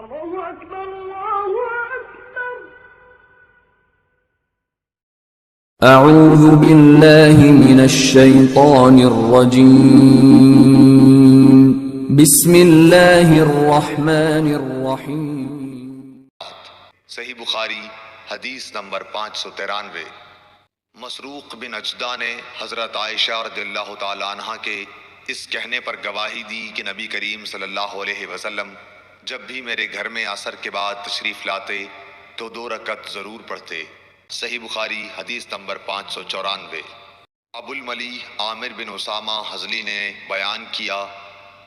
الله أكبر الله أكبر. أعوذ بالله من الشيطان الرجيم. بسم الله الرحمن الرحیم. صحیح بخاری حدیث نمبر 593. مسروق بن اجدہ نے حضرت عائشہ رضی اللہ تعالی عنہ کے اس کہنے پر گواہی دی کہ نبی کریم صلی اللہ علیہ وسلم جب بھی میرے گھر میں عصر کے بعد تشریف لاتے تو 2 رکعت ضرور پڑھتے. صحیح بخاری حدیث نمبر 594. ابو الملیح عامر بن اسامہ حضلی نے بیان کیا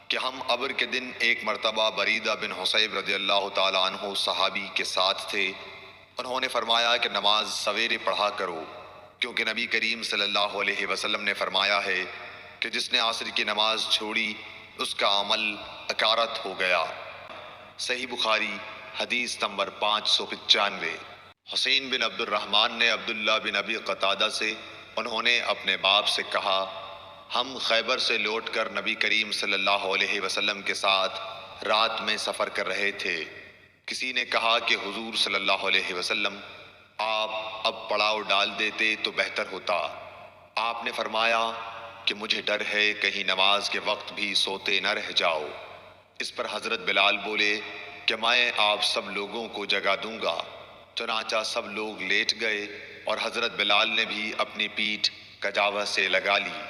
کہ ہم ابر کے دن ایک مرتبہ بریدہ بن حصیب رضی اللہ تعالی عنہ صحابی کے ساتھ تھے. انہوں نے فرمایا کہ نماز سویرے پڑھا کرو، کیونکہ نبی کریم صلی اللہ علیہ وسلم نے فرمایا ہے کہ جس نے عصر کی نماز چھوڑی اس کا عمل اکارت ہو گیا. صحیح بخاری حدیث نمبر 595. حسین بن عبد الرحمن نے عبداللہ بن ابی قتادہ سے انہوں نے اپنے باپ سے کہا، ہم خیبر سے لوٹ کر نبی کریم صلی اللہ علیہ وسلم کے ساتھ رات میں سفر کر رہے تھے. کسی نے کہا کہ حضور صلی اللہ علیہ وسلم آپ اب پڑاؤ ڈال دیتے تو بہتر ہوتا. آپ نے فرمایا کہ مجھے ڈر ہے کہیں نماز کے وقت بھی سوتے نہ رہ جاؤ. اس پر حضرت بلال بولے کہ میں آپ سب لوگوں کو جگا دوں گا. چنانچہ سب لوگ لیٹ گئے اور حضرت بلال نے بھی اپنی پیٹھ کجاوہ سے لگا لی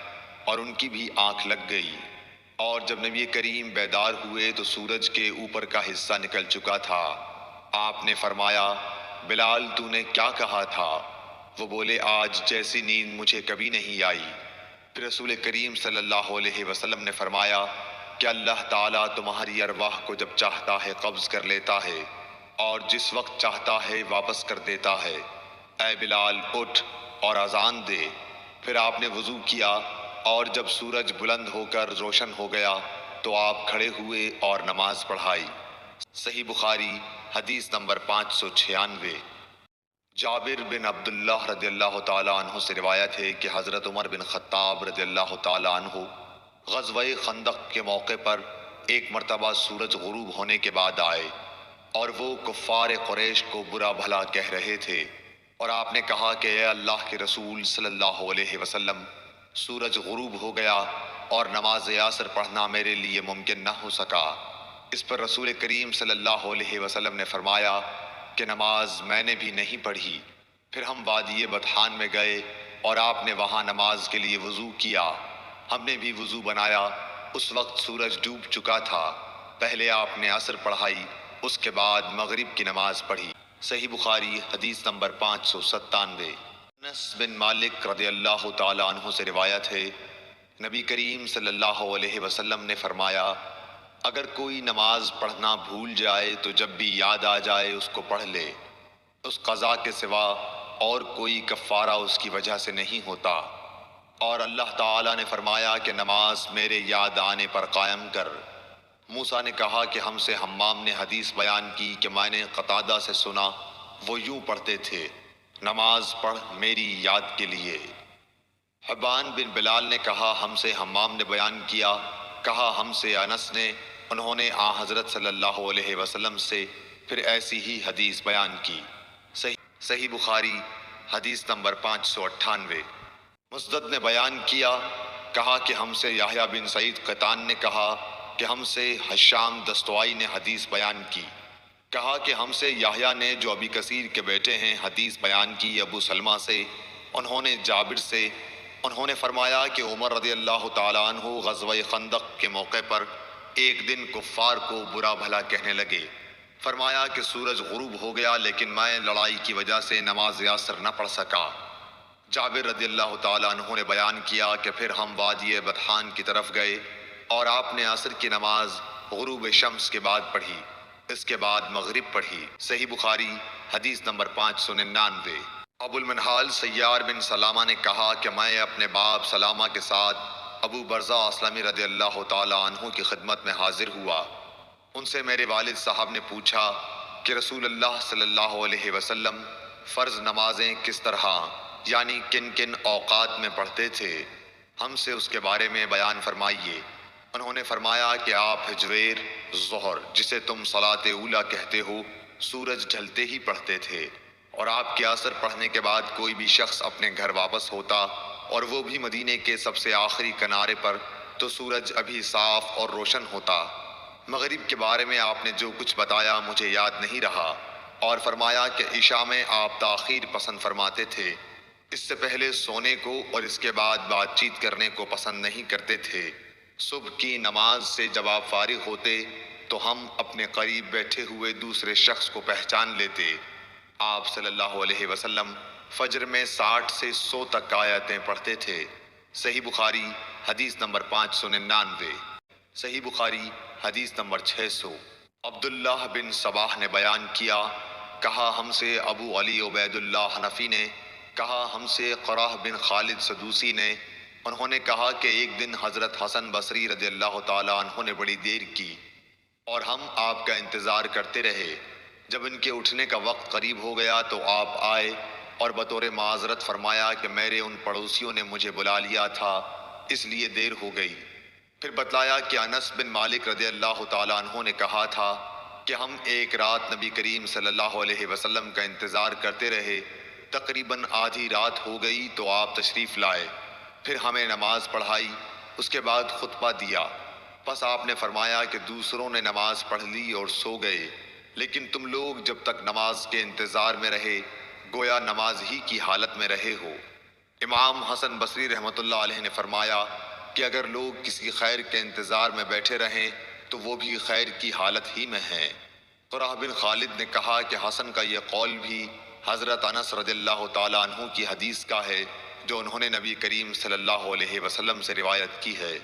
اور ان کی بھی آنکھ لگ گئی. اور جب نبی کریم بیدار ہوئے تو سورج کے اوپر کا حصہ نکل چکا تھا. آپ نے فرمایا، بلال تو نے کیا کہا تھا؟ وہ بولے، آج جیسی نیند مجھے کبھی نہیں آئی. پھر رسول کریم صلی اللہ علیہ وسلم نے فرمایا کہ اللہ تعالیٰ تمہاری ارواح کو جب چاہتا ہے قبض کر لیتا ہے اور جس وقت چاہتا ہے واپس کر دیتا ہے. اے بلال اٹھ اور اذان دے. پھر آپ نے وضو کیا اور جب سورج بلند ہو کر روشن ہو گیا تو آپ کھڑے ہوئے اور نماز پڑھائی. صحیح بخاری حدیث نمبر 596. جابر بن عبداللہ رضی اللہ تعالی عنہ سے روایت ہے کہ حضرت عمر بن خطاب رضی اللہ تعالی عنہ غزوہ خندق کے موقع پر ایک مرتبہ سورج غروب ہونے کے بعد آئے اور وہ کفار قریش کو برا بھلا کہہ رہے تھے. اور آپ نے کہا کہ اے اللہ کے رسول صلی اللہ علیہ وسلم، سورج غروب ہو گیا اور نماز عصر پڑھنا میرے لیے ممکن نہ ہو سکا. اس پر رسول کریم صلی اللہ علیہ وسلم نے فرمایا کہ نماز میں نے بھی نہیں پڑھی. پھر ہم وادی بطحان میں گئے اور آپ نے وہاں نماز کے لیے وضو کیا. ہم نے بھی وضو بنایا. اس وقت سورج ڈوب چکا تھا. پہلے آپ نے عصر پڑھائی، اس کے بعد مغرب کی نماز پڑھی. صحیح بخاری حدیث نمبر 597. انس بن مالک رضی اللہ تعالی عنہ سے روایت ہے، نبی کریم صلی اللہ علیہ وسلم نے فرمایا، اگر کوئی نماز پڑھنا بھول جائے تو جب بھی یاد آ جائے اس کو پڑھ لے. اس قضا کے سوا اور کوئی کفارہ اس کی وجہ سے نہیں ہوتا. اور اللہ تعالیٰ نے فرمایا کہ نماز میرے یاد آنے پر قائم کر. موسیٰ نے کہا کہ ہم سے حمام نے حدیث بیان کی کہ میں نے قتادہ سے سنا، وہ یوں پڑھتے تھے، نماز پڑھ میری یاد کے لیے. حبان بن بلال نے کہا ہم سے حمام نے بیان کیا، کہا ہم سے انس نے، انہوں نے حضرت صلی اللہ علیہ وسلم سے پھر ایسی ہی حدیث بیان کی. صحیح بخاری حدیث نمبر 598. مسدد نے بیان کیا، کہا کہ ہم سے یحییٰ بن سعید قطان نے کہا کہ ہم سے حشام دستوائی نے حدیث بیان کی. کہا کہ ہم سے یحییٰ نے جو ابی کثیر کے بیٹے ہیں حدیث بیان کی ابو سلمہ سے، انہوں نے جابر سے. انہوں نے فرمایا کہ عمر رضی اللہ تعالیٰ عنہ غزوہ خندق کے موقع پر ایک دن کفار کو برا بھلا کہنے لگے. فرمایا کہ سورج غروب ہو گیا لیکن میں لڑائی کی وجہ سے نماز عصر نہ پڑھ سکا. جابر رضی اللہ تعالیٰ عنہ نے بیان کیا کہ پھر ہم وادی بطحان کی طرف گئے اور آپ نے عصر کی نماز غروب شمس کے بعد پڑھی. اس کے بعد مغرب پڑھی. صحیح بخاری حدیث نمبر 599. ابو المنہال سیار بن سلامہ نے کہا کہ میں اپنے باپ سلامہ کے ساتھ ابو برزہ اسلمی رضی اللہ تعالیٰ عنہ کی خدمت میں حاضر ہوا. ان سے میرے والد صاحب نے پوچھا کہ رسول اللہ صلی اللہ علیہ وسلم فرض نمازیں کس طرح یعنی کن کن اوقات میں پڑھتے تھے، ہم سے اس کے بارے میں بیان فرمائیے. انہوں نے فرمایا کہ آپ ہجویر ظہر جسے تم صلاۃ اولیٰ کہتے ہو سورج ڈھلتے ہی پڑھتے تھے، اور آپ کے عصر پڑھنے کے بعد کوئی بھی شخص اپنے گھر واپس ہوتا اور وہ بھی مدینے کے سب سے آخری کنارے پر تو سورج ابھی صاف اور روشن ہوتا۔ مغرب کے بارے میں آپ نے جو کچھ بتایا مجھے یاد نہیں رہا، اور فرمایا کہ عشاء میں آپ تاخیر پسند فرماتے تھے، اس سے پہلے سونے کو اور اس کے بعد بات چیت کرنے کو پسند نہیں کرتے تھے۔ صبح کی نماز سے جب آپ فارغ ہوتے تو ہم اپنے قریب بیٹھے ہوئے دوسرے شخص کو پہچان لیتے۔ آپ صلی اللہ علیہ وسلم فجر میں 60 سے 100 تک آیتیں پڑھتے تھے۔ صحیح بخاری حدیث نمبر 599۔ صحیح بخاری حدیث نمبر 600۔ عبداللہ بن صباح نے بیان کیا، کہا ہم سے ابو علی عبید اللہ حنفی نے، کہا ہم سے قراہ بن خالد سدوسی نے، انہوں نے کہا کہ ایک دن حضرت حسن بصری رضی اللہ تعالیٰ عنہ نے بڑی دیر کی اور ہم آپ کا انتظار کرتے رہے۔ جب ان کے اٹھنے کا وقت قریب ہو گیا تو آپ آئے اور بطور معذرت فرمایا کہ میرے ان پڑوسیوں نے مجھے بلا لیا تھا اس لیے دیر ہو گئی۔ پھر بتلایا کہ انس بن مالک رضی اللہ تعالیٰ عنہ نے کہا تھا کہ ہم ایک رات نبی کریم صلی اللہ علیہ وسلم کا انتظار کرتے رہے، تقریباً آدھی رات ہو گئی تو آپ تشریف لائے، پھر ہمیں نماز پڑھائی، اس کے بعد خطبہ دیا، پس آپ نے فرمایا کہ دوسروں نے نماز پڑھ لی اور سو گئے، لیکن تم لوگ جب تک نماز کے انتظار میں رہے گویا نماز ہی کی حالت میں رہے ہو۔ امام حسن بصری رحمۃ اللہ علیہ نے فرمایا کہ اگر لوگ کسی خیر کے انتظار میں بیٹھے رہیں تو وہ بھی خیر کی حالت ہی میں ہیں۔ قراہ بن خالد نے کہا کہ حسن کا یہ قول بھی حضرت انس رضی اللہ تعالیٰ عنہ کی حدیث کا ہے جو انہوں نے نبی کریم صلی اللہ علیہ وسلم سے روایت کی ہے۔